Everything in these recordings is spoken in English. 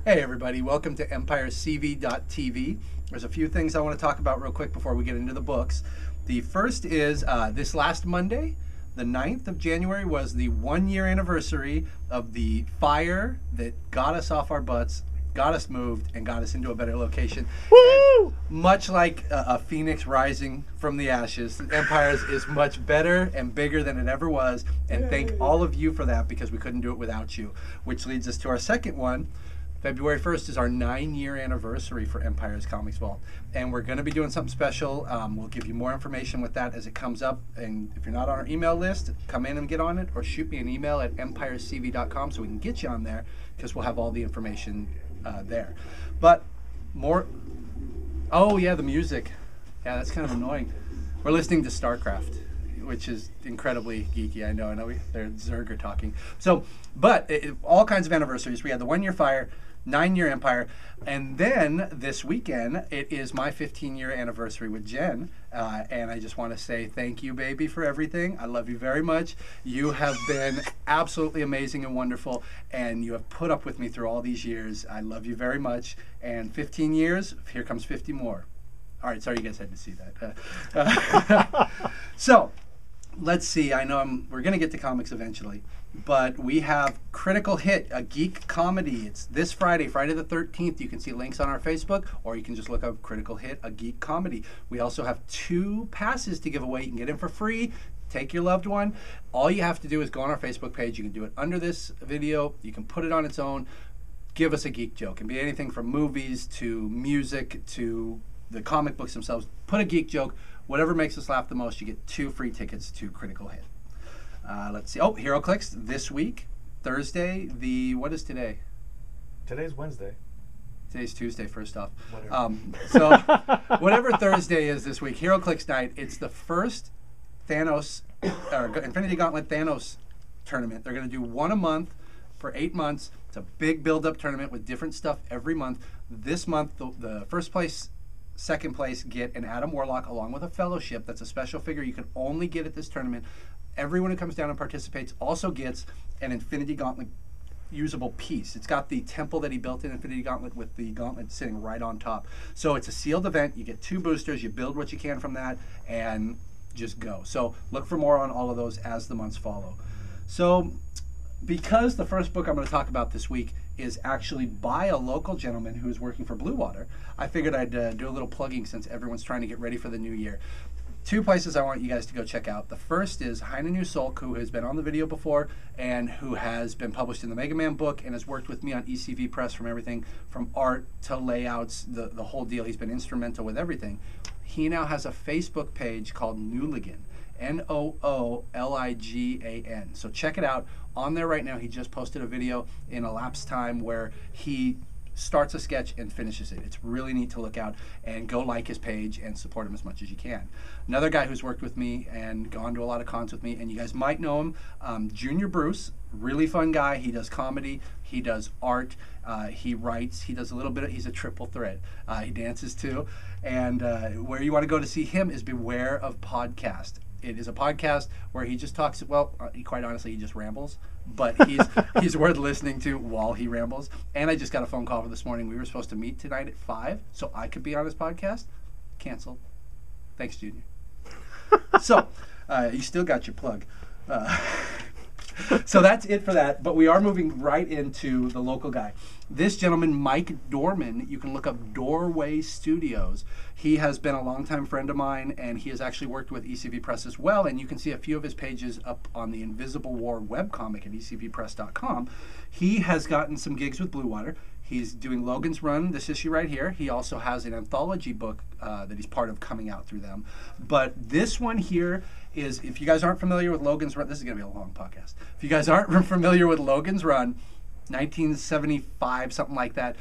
Hey everybody, welcome to EmpireCV.tv. There's a few things I want to talk about real quick before we get into the books. The first is this last Monday, the 9th of January, was the 1-year anniversary of the fire that got us off our butts, got us moved, and got us into a better location. Woo! Much like a phoenix rising from the ashes, Empires is much better and bigger than it ever was, and thank all of you for that because we couldn't do it without you. Which leads us to our second one. February 1st is our 9-year anniversary for Empire's Comics Vault, and we're going to be doing something special. We'll give you more information with that as it comes up, and if you're not on our email list, come in and get on it, or shoot me an email at empirecv.com so we can get you on there, because we'll have all the information there. But more, oh yeah, the music. Yeah, that's kind of annoying. We're listening to StarCraft, which is incredibly geeky. I know they're Zerg are talking. So, but all kinds of anniversaries. We had the 1-year fire, 9-year Empire, and then this weekend it is my 15-year anniversary with Jen, and I just want to say thank you, baby, for everything. I love you very much. You have been absolutely amazing and wonderful, and you have put up with me through all these years. I love you very much, and 15 years, here comes 50 more. All right, sorry you guys had to see that. So, let's see. I know we're going to get to comics eventually, but we have Critical Hit, a geek comedy. It's this Friday, Friday the 13th. You can see links on our Facebook, or you can just look up Critical Hit, a geek comedy. We also have 2 passes to give away. You can get in for free. Take your loved one. All you have to do is go on our Facebook page. You can do it under this video. You can put it on its own. Give us a geek joke. It can be anything from movies to music to the comic books themselves. Put a geek joke. Whatever makes us laugh the most, you get 2 free tickets to Critical Hit. Let's see. Oh, HeroClix this week, Thursday. What is today? Today's Wednesday. Today's Tuesday, first off. Whatever. So whatever Thursday is this week, HeroClix night. It's the first Thanos, or Infinity Gauntlet Thanos tournament. They're going to do one a month for 8 months. It's a big build-up tournament with different stuff every month. This month, the first place, second place get an Adam Warlock along with a fellowship. That's a special figure you can only get at this tournament. Everyone who comes down and participates also gets an Infinity Gauntlet usable piece. It's got the temple that he built in Infinity Gauntlet with the gauntlet sitting right on top. So it's a sealed event. You get 2 boosters. You build what you can from that and just go. So look for more on all of those as the months follow. So because the first book I'm going to talk about this week is actually by a local gentleman who's working for Blue Water, I figured I'd do a little plugging since everyone's trying to get ready for the new year. 2 places I want you guys to go check out. The first is Saulque, who has been on the video before and who has been published in the Mega Man book and has worked with me on ECV Press from everything from art to layouts, the whole deal. He's been instrumental with everything. He now has a Facebook page called Nooligan. Nooligan. So check it out. On there right now, he just posted a video in elapsed time where he starts a sketch and finishes it. It's really neat to look out, and go like his page and support him as much as you can. Another guy who's worked with me and gone to a lot of cons with me, and you guys might know him, Junior Bruce, really fun guy. He does comedy, he does art, he writes, he does a little bit he's a triple threat. He dances too, and where you want to go to see him is Beware of Podcast. It is a podcast where he just talks, well, quite honestly, he just rambles, but he's worth listening to while he rambles. And I just got a phone call for this morning. We were supposed to meet tonight at 5, so I could be on his podcast. Canceled. Thanks, Junior. So, you still got your plug. So that's it for that, but we are moving right into the local guy. This gentleman, Mike Dorman, you can look up Doorway Studios. He has been a longtime friend of mine, and he has actually worked with ECV Press as well, and you can see a few of his pages up on the Invisible War webcomic at ecvpress.com. He has gotten some gigs with Blue Water. He's doing Logans Run, this issue right here. He also has an anthology book that he's part of coming out through them. But this one here is, if you guys aren't familiar with Logans Run, this is going to be a long podcast. If you guys aren't familiar with Logans Run, 1975, something like that,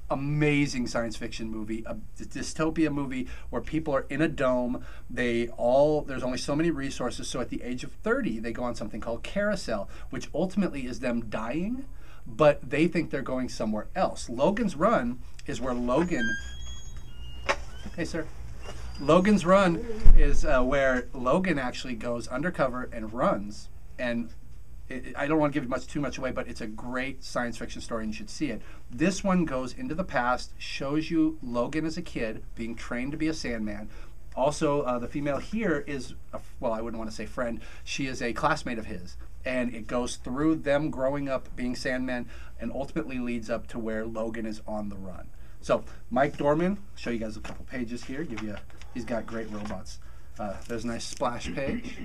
amazing science fiction movie, a dystopia movie where people are in a dome. There's only so many resources, so at the age of 30, they go on something called Carousel, which ultimately is them dying, but they think they're going somewhere else. Logan's Run is where Logan... Hey, sir. Logan's Run is where Logan actually goes undercover and runs, and I don't want to give too much away, but it's a great science fiction story and you should see it. This one goes into the past, shows you Logan as a kid being trained to be a Sandman. Also, the female here is, well, I wouldn't want to say friend, she is a classmate of his. And it goes through them growing up being Sandmen and ultimately leads up to where Logan is on the run. So, Mike Dorman, show you guys a couple pages here, he's got great robots. There's a nice splash page.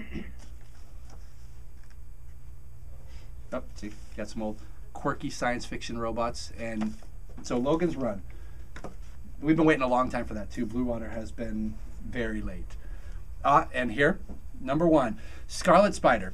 Oh, see, got some old quirky science fiction robots. And so Logans Run. We've been waiting a long time for that too. Blue Water has been very late. And here, number 1, Scarlet Spider.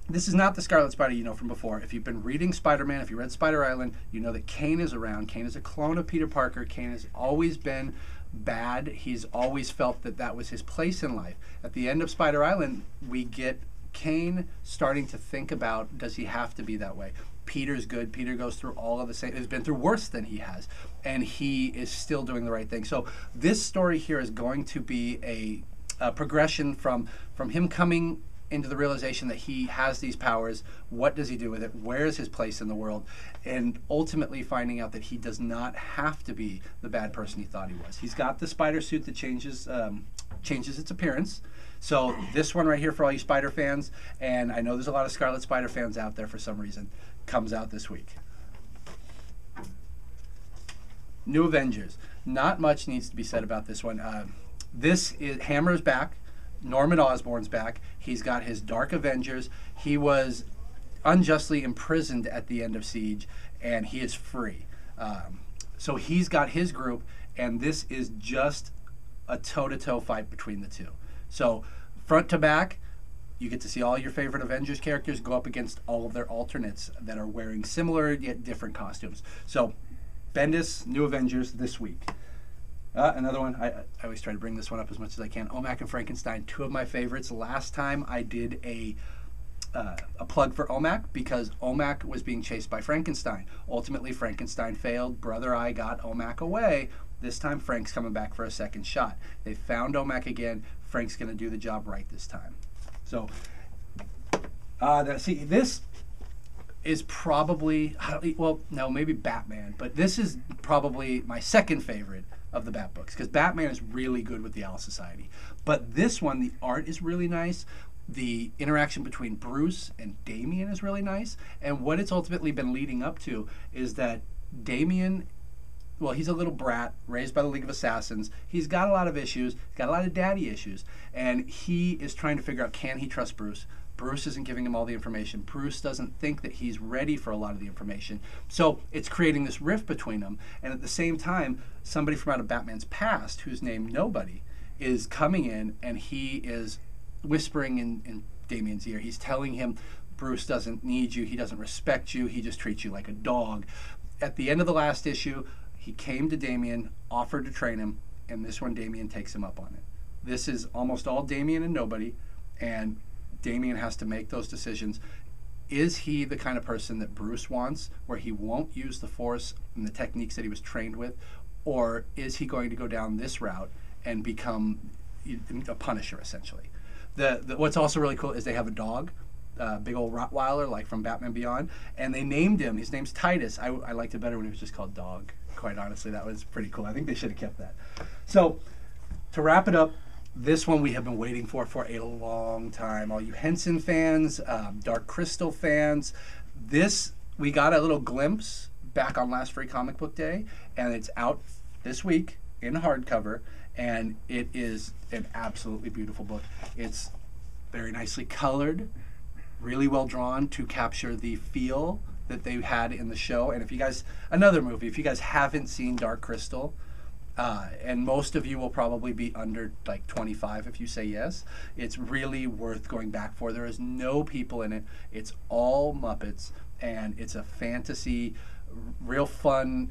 This is not the Scarlet Spider you know from before. If you've been reading Spider-Man, if you read Spider Island, you know that Kane is around. Kane is a clone of Peter Parker. Kane has always been bad. He's always felt that that was his place in life. At the end of Spider Island, we get Kane starting to think about, does he have to be that way? Peter's good. Peter goes through all of the same, has been through worse than he has, and he is still doing the right thing. So this story here is going to be a progression from him coming into the realization that he has these powers. What does he do with it? Where is his place in the world? And ultimately finding out that he does not have to be the bad person he thought he was. He's got the spider suit that changes its appearance. So this one right here for all you Spider fans, and I know there's a lot of Scarlet Spider fans out there for some reason, comes out this week. New Avengers. Not much needs to be said about this one. This is Hammer's back. Norman Osborn's back. He's got his Dark Avengers. He was unjustly imprisoned at the end of Siege, and he is free. So he's got his group, and this is just a toe-to-toe fight between the two. So front to back, you get to see all your favorite Avengers characters go up against all of their alternates that are wearing similar yet different costumes. So Bendis, New Avengers this week. Another one, I always try to bring this one up as much as I can. Mac and Frankenstein, 2 of my favorites. Last time I did a plug for Mac because Mac was being chased by Frankenstein. Ultimately, Frankenstein failed. Brother Eye got Mac away. This time, Frank's coming back for a second shot. They found Mac again. Frank's going to do the job right this time. So, see, this is probably, well, no, maybe Batman, but this is probably my second favorite of the Bat books because Batman is really good with the Owl Society. But this one, the art is really nice. The interaction between Bruce and Damian is really nice. And what it's ultimately been leading up to is that Damian, well, he's a little brat raised by the League of Assassins. He's got a lot of issues. He's got a lot of daddy issues. And he is trying to figure out, can he trust Bruce? Bruce isn't giving him all the information. Bruce doesn't think that he's ready for a lot of the information. So it's creating this rift between them. And at the same time, somebody from out of Batman's past, who's named Nobody, is coming in and he is whispering in Damian's ear. He's telling him, Bruce doesn't need you. He doesn't respect you. He just treats you like a dog. At the end of the last issue, he came to Damian, offered to train him, and this one Damian takes him up on it. This is almost all Damian and Nobody, and Damian has to make those decisions. Is he the kind of person that Bruce wants, where he won't use the Force and the techniques that he was trained with, or is he going to go down this route and become a Punisher, essentially? What's also really cool is they have a dog, big old Rottweiler, like from Batman Beyond, and they named him. His name's Titus. I liked it better when he was just called Dog, quite honestly. That was pretty cool. I think they should have kept that. So, to wrap it up, this one we have been waiting for a long time. All you Henson fans, Dark Crystal fans, we got a little glimpse back on last Free Comic Book Day, and it's out this week in hardcover, and it is an absolutely beautiful book. It's very nicely colored, really well drawn to capture the feel that they had in the show. And if you guys haven't seen Dark Crystal, and most of you will probably be under like 25 if you say yes, it's really worth going back for. There is no people in it. It's all Muppets, and it's a fantasy, real fun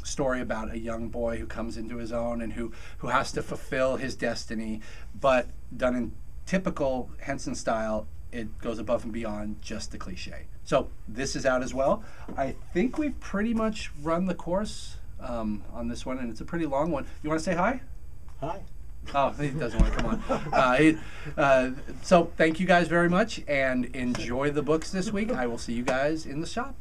story about a young boy who comes into his own and who has to fulfill his destiny, but done in typical Henson style. It goes above and beyond just the cliche. So this is out as well. I think we've pretty much run the course on this one, and it's a pretty long one. You want to say hi? Hi. Oh, he doesn't want to come on. So thank you guys very much, and enjoy the books this week. I will see you guys in the shop.